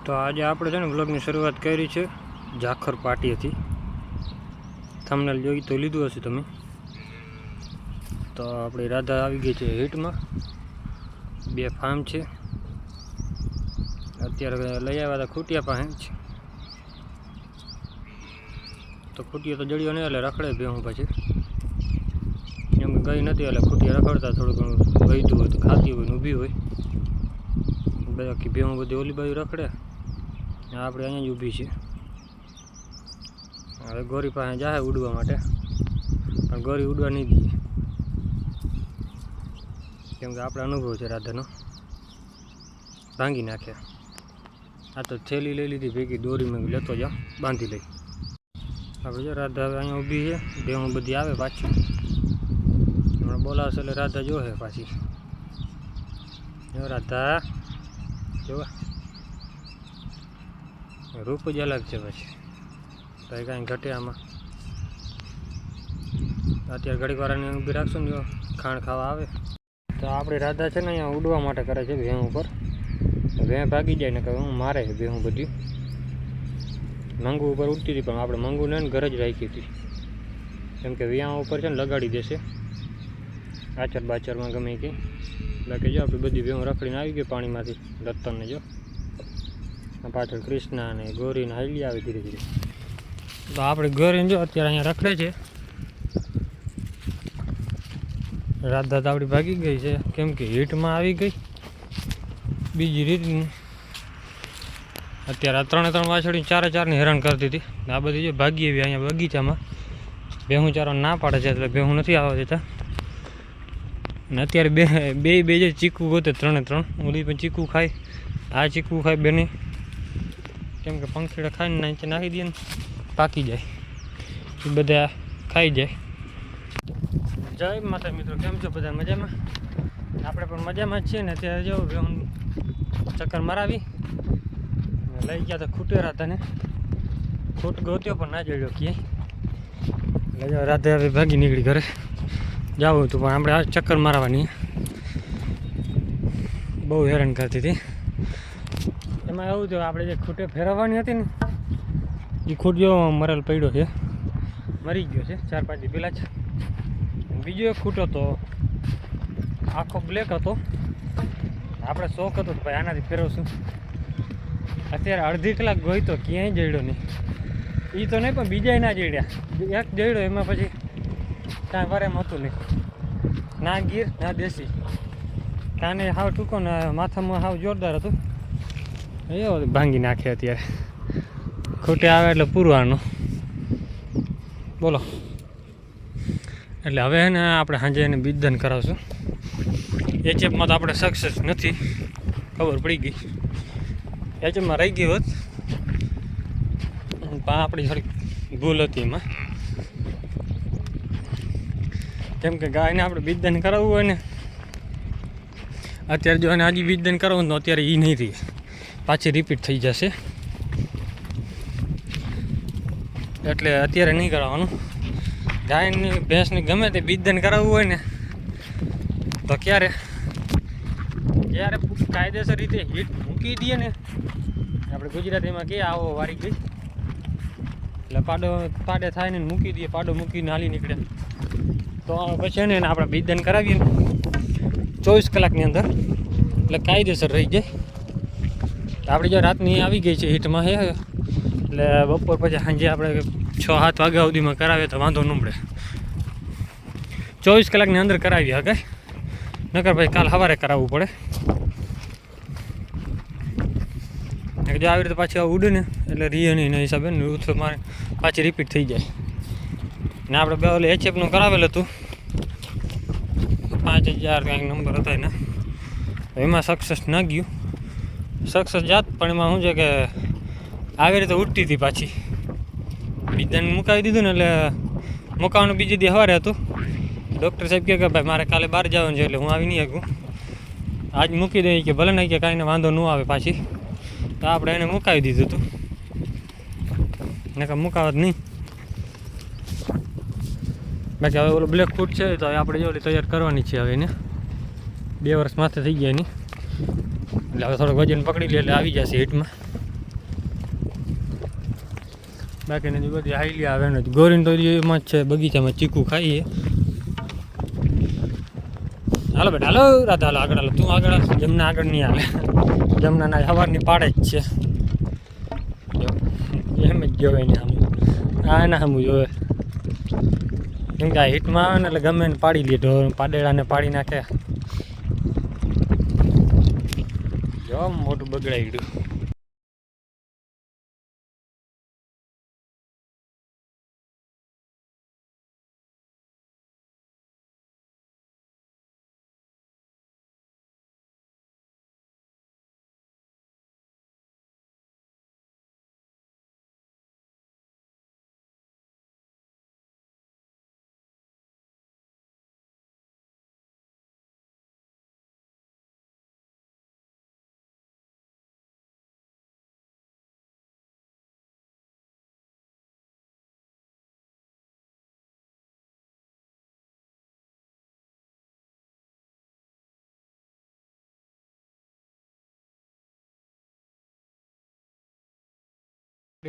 તો આજે આપણે છે ને વ્લોગની શરૂઆત કરી છે ઝાખર પાટીએથી. થંબનેલ જોઈ તો લીધું હશે તમે. તો આપણી રાધા આવી ગઈ છે હિટમાં. 2 ફાર્મ છે, અત્યારે લઈ આવ્યા હતા ખૂટિયા પાસે જ. તો ખૂટિયો તો જડ્યો નહીં એટલે રખડે ભેહું પછી, એમ કે ગઈ નથી એટલે ખૂટિયા રખડતા થોડું ઘણું વહીતું હોય તો ખાતી હોય ને ઊભી હોય. બાકી ભેહું બધી ઓલી બાજુ રખડે, આપણે અહીંયા જ ઊભી છે. હવે ગોરી પાસે જાય ઉડવા માટે, પણ ગોરી ઉડવા નહીં દઈએ, કેમ કે આપણે અનુભવ છે રાધાનો, ભાંગી નાખે. આ તો થેલી લઈ લીધી ભેગી, દોરી મેં લેતો જાઓ, બાંધી લઈ. આપણે જો રાધા હવે અહીંયા ઊભી છે, ભેહું બધી આવે પાછી. હમણાં બોલાવશે એટલે રાધા જોશે પાછી. જો રાધા જોવા, રૂપ જ અલગ છે પછી, ભાઈ કાંઈ ઘટે આમાં. અત્યારે ઘડીક વાળાને ઊભી રાખશું ને, જો ખાણ ખાવા આવે. તો આપણી રાધા છે ને અહીંયા ઉડવા માટે કરે છે ભેહું ઉપર. ભેં ભાગી જાય ને કે હું મારે છે ભેહું બધી. મંગુ ઉપર ઉડતી હતી, પણ આપણે મંગુ ને ઘરે જ રાખી હતી, કેમ કે વ્યાહ ઉપર છે ને લગાડી દેશે આચર બાચરમાં ગમે કંઈ. બાકી જો આપણી બધી ભેહું રખડીને આવી ગઈ પાણીમાંથી. રતનને જો પાછળ કૃષ્ણા અને ગોરીને હાલી આવે ધીરે ધીરે. તો આપણે ગોરીને જો અત્યારે અહીંયા રખડે છે. રાધા તો આપણી ભાગી ગઈ છે, કેમ કે હીટમાં આવી ગઈ. બીજી રીતની અત્યારે આ 3 વાછડી 4 હેરાન કરતી હતી. આ બધી જો ભાગી એવી અહીંયા બગીચામાં ભેહું ચારો ના પાડે છે, એટલે ભેહું નથી આવવા દેતા. અને અત્યારે બે જે ચીકુ ગોતે 3 ઓલી પણ ચીકુ ખાય, આ ચીકુ ખાય બેને, કેમ કે પંખીડા ખાઈને નીચે નાખી દે ને પાકી જાય, એ બધા ખાઈ જાય. જય માતા મિત્રો, કેમ છો બધા? મજામાં? આપણે પણ મજામાં જ છીએ ને. અત્યારે જો ભેહું ચક્કર મરાવી લઈ ગયા હતા ખૂટે રાધાને. ખૂટ ગોત્યો પણ ના જડ્યો ક્યાંય. એટલે રાધે હવે ભાગી નીકળી ઘરે જવું હતું, પણ આપણે આ ચક્કર મારવાની બહુ હેરાન કરતી હતી. એમાં એવું થયું, આપણે જે ખૂટે ફેરવવાની હતી ને, એ ખૂટ જો મરેલ પડ્યો છે, મરી ગયો છે 4-5 દી પહેલાં જ. બીજો એક ખૂટો હતો, આખો બ્લેક હતો. આપણે શોખ હતો ભાઈ આનાથી ફેરવશું. અત્યારે અડધી કલાક ગઈ તો ક્યાંય જડ્યો નહીં. એ તો નહીં, પણ બીજાય ના જડ્યા. એક જડ્યો, એમાં પછી કાંઈ વાર એમ હતું નહીં. ના ગીર ના દેશી, કાને હાવ ટૂંકો ને માથામાં હાવ જોરદાર હતું. એવો ભાંગી નાખે. અત્યારે ખૂટે આવે એટલે પૂરવાનું બોલો. એટલે હવે એને આપણે સાંજે એને બીજદાન કરાવશું. એચએફમાં તો આપણે સક્સેસ નથી, ખબર પડી ગઈ. એચએફમાં રહી ગઈ હોત, પણ આપણી થોડીક ભૂલ હતી એમાં. કેમ કે ગાયને આપણે બીજદાન કરાવવું હોય ને, અત્યારે જો એને હજી બીજદાન કરાવવું તો અત્યારે એ નહીં રહી, પાછી રિપીટ થઈ જશે. એટલે અત્યારે નહીં કરાવવાનું. ગાયની ભેંસની ગમે તે બીજદાન કરાવવું હોય ને, તો ક્યારે કાયદેસર રીતે હીટ મૂકી દઈએ ને, આપણે ગુજરાતીમાં કે આવો વારી ગઈ, એટલે પાડે થાય ને મૂકી દઈએ, પાડો મૂકીને હાલી નીકળે. તો પછી એને આપણે બીજદાન કરાવીએ ને 24 કલાકની અંદર, એટલે કાયદેસર રહી જાય. આપણે જો રાતની આવી ગઈ છે હીટમાં છે, એટલે બપોર પછી સાંજે આપણે 6-7 વાગ્યા સુધીમાં કરાવીએ તો વાંધો ન પડે. 24 કલાકની અંદર કરાવી શકે, નકર ભાઈ કાલ સવારે કરાવવું પડે. જો આવી રીતે પાછી ઉડે ને એટલે રિયનીના હિસાબે ને તો મારે પાછી રિપીટ થઈ જાય. ને આપણે બે ઓલે એચએફનું કરાવેલું હતું, 5000 કંઈક નંબર હતા એને, એમાં સક્સેસ ના ગયું. સક્સેસ જાત, પણ એમાં શું છે કે આવી રીતે ઉડતી હતી પાછી. બીજાને મુકાવી દીધું ને, એટલે મુકાવાનું બીજી દી સવારે હતું. ડૉક્ટર સાહેબ કહે કે ભાઈ મારે કાલે બહાર જવાનું છે, એટલે હું આવી નહીં શકું, આજ મૂકી દઈએ કે ભલે નહીં, કે કાંઈને વાંધો ન આવે પાછી. તો આપણે એને મુકાવી દીધું હતું, નકર મુકાવત નહીં. બાકી હવે ઓલો બ્લેક ફૂટ છે, તો આપણે જો તૈયાર કરવાની છે હવે એને. 2 વર્ષ માથે થઈ ગયા એની, એટલે હવે થોડુંક વજન પકડી લે એટલે આવી જશે હીટમાં. બાકીની બધી હાઈલી આવે નથી. ગોરીન તો એમાં જ છે, બગીચામાં ચીકુ ખાઈએ. હાલો બેટા હાલો રાધા હાલો આગળ હાલો. તું આગળ હાલ, જમના આગળ નહીં હાલે. જમનાના સવારની પાડે જ છે. જો એમ જ જોવે ને આમ આ ના આમ જોવે. કેમ કે આ હીટમાં આવે ને એટલે ગમે એને પાડી લે. ઢોર પાડેડાને પાડી નાખે. જો મોટું બગડાઈ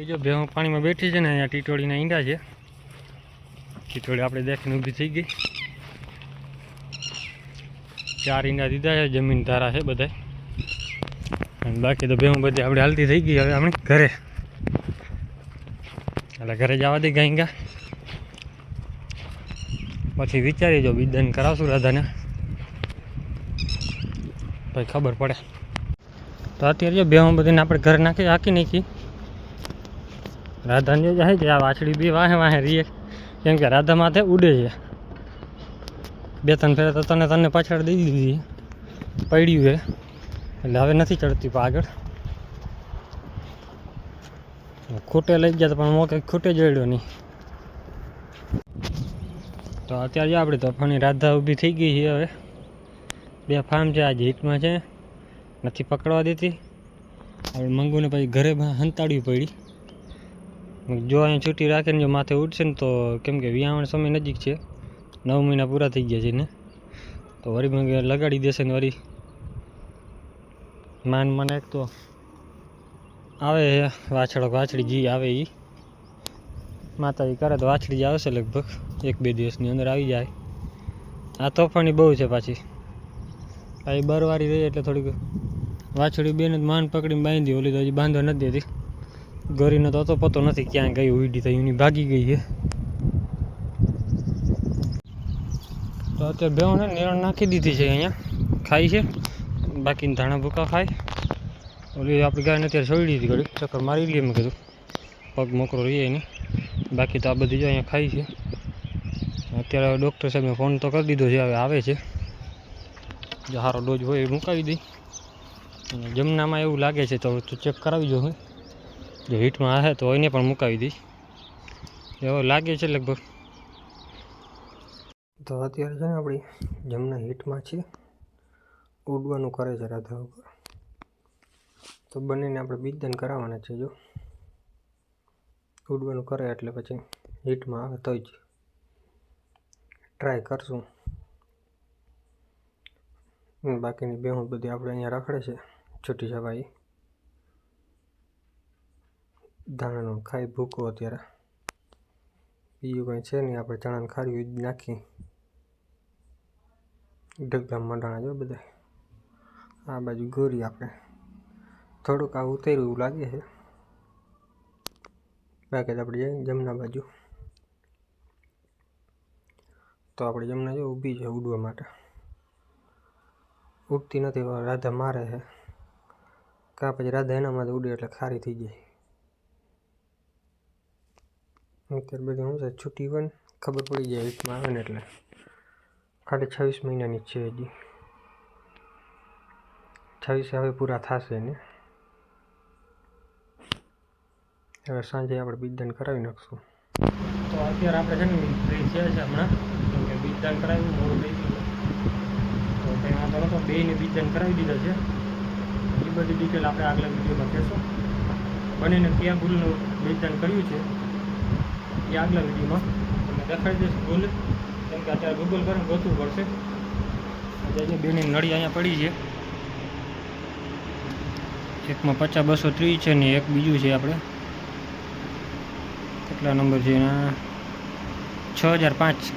જો ભેહું પાણીમાં બેઠી છે ને. અહીંયા ટીટોળીના ઈંડા છે. ટીટોળી આપણે દેખીને ઊભી થઈ ગઈ. 4 ઈંડા દીધા છે. જમીન ધારા છે બધા. અને બાકી તો ભેહું બધી આપણે હાલતી થઈ ગઈ. હવે આપણે ઘરે એટલે ઘરે જવા દઈ ગાઈ ગા. પછી વિચારી જો બીજદાન કરાવશું રાધાને, પછી ખબર પડે. તો અત્યારે જો ભેહું બધીને આપણે ઘરે હાકી નાખી. રાધાને જો જાય છે આ વાછડી બી વાહે વાહે રીએ. કેમ કે રાધા માથે ઉડે છે. 2-3 ફેરા તો તને પાછળ દઈ દીધી પડ્યું છે. એટલે હવે નથી ચડતી આગળ. ખૂટે લઈ ગયા તો પણ મોકે ખૂટે જડ્યો નહીં. તો અત્યારે આપણે તોફાની રાધા ઊભી થઈ ગઈ છે. હવે 2 ફાર્મ છે. આજે હીટમાં છે, નથી પકડવા દેતી. આપણે મંગુને પછી ઘરે હંતાડવી પડી. જો અહીંયા છૂટી રાખીને જો માથે ઉડશે ને તો, કેમ કે વિયાવણ સમય નજીક છે, 9 મહિના પૂરા થઈ ગયા છે ને, તો વળી મંગે લગાડી દેશે ને વળી મને એક તો આવે વાછડી જી આવે એ માતાજી કરે તો વાછડી જ આવશે લગભગ 1-2 દિવસની અંદર આવી જાય. આ તોફાની બહુ છે પાછી. આ બરવારી રહી એટલે થોડીક વાછડી બેને માન પકડીને બાંધી. ઓલી તો હજી બાંધવા નથી દેતી. ગોરીનો તો પતો નથી ક્યાં ગઈ ઉડી થઈ. એની ભાગી ગઈ છે. તો અત્યારે ભેવને નિરણ નાખી દીધી છે. અહીંયા ખાઈ છે. બાકી ધાણા ભૂકા ખાય. ઓલી આપણી ગાયને અત્યારે છોડી દીધી. ઘડી ચક્કર મારી લઈએ મેં કીધું, પગ મોકરો રહીએ નહીં. બાકી તો આ બધી જો અહીંયા ખાઈ છે. અત્યારે ડૉક્ટર સાહેબને ફોન તો કરી દીધો છે. હવે આવે છે. જો સારો ડોઝ હોય એ મુકાવી દઈ. જમનામાં એવું લાગે છે તો ચેક કરાવી જો. જો હીટમાં આવે તો એને પણ મુકાવી દઈ. એવો લાગે છે લગભગ. તો અત્યારે છે ને આપણી જમના હીટમાં છે. ઉડવાનું કરે છે રાધા ઉપર. તો બંનેને આપણે બીજદાન કરાવવાના છે. જો ઉડવાનું કરે એટલે પછી હીટમાં આવે તો જ ટ્રાય કરશું. બાકીની બેહું બધી આપણે અહીંયા રખડે છે છૂટી જવાય. ધાણાનો ખાઈ ભૂકો. અત્યારે બીજું કંઈ છે નહીં. આપણે ચણાને ખારી નાખી ઢગલા મંડાણા જો બધા. આ બાજુ ગોરી આપણે થોડુંક આ ઉતર્યું એવું લાગે છે. બાકી તો આપણે જઈએ જમના બાજુ. તો આપણે જમના જો ઊભી છે ઉડવા માટે. ઉડતી નથી. રાધા મારે છે કાં પછી રાધા એનામાંથી ઉડે એટલે ખારી થઈ જાય. અત્યારે બધી શું છે છૂટી હોય ને ખબર પડી જાય હીટમાં આવે ને એટલે. ખાલી 26 મહિનાની છે હજી. 26 હવે પૂરા થશે ને. હવે સાંજે આપણે બીજદાન કરાવી નાખશું. તો અત્યારે આપણે છે ને ફ્રી છે હમણાં, કેમ કે બીજદાન કરાવ્યું મોડું થઈ ગયું. તો ત્યાં આગળ તો 2ને બીજદાન કરાવી દીધા છે. એ બધી ડિટેલ આપણે આગલા વિડીયોમાં કહેશું. બંનેને ક્યાં ભૂલનું બીજદાન કર્યું છે એ આગલા વિડીયોમાં તમને દેખાડી દઈશું. ભૂલ કેમ કે અત્યારે ગૂગલ કરીને ગોતવું પડશે. આજે બેની નળી અહીંયા પડી છે. એકમાં 50-230 છે ને એક બીજું છે આપણે કેટલા નંબર છે એના 6005.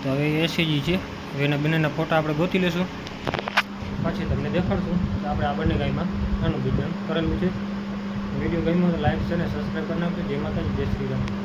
તો હવે એસીજી છે. હવે એના બંનેના ફોટા આપણે ગોતી લઈશું, પછી તમને દેખાડશું કે આપણે આ બંને ગાયમાં આનું વિતરણ કરેલું છે. વિડીયો ગમ્યો તો લાઈક છે અને સબસ્ક્રાઈબ કરી નાખજો. જય માતાજી, જય શ્રી રામ.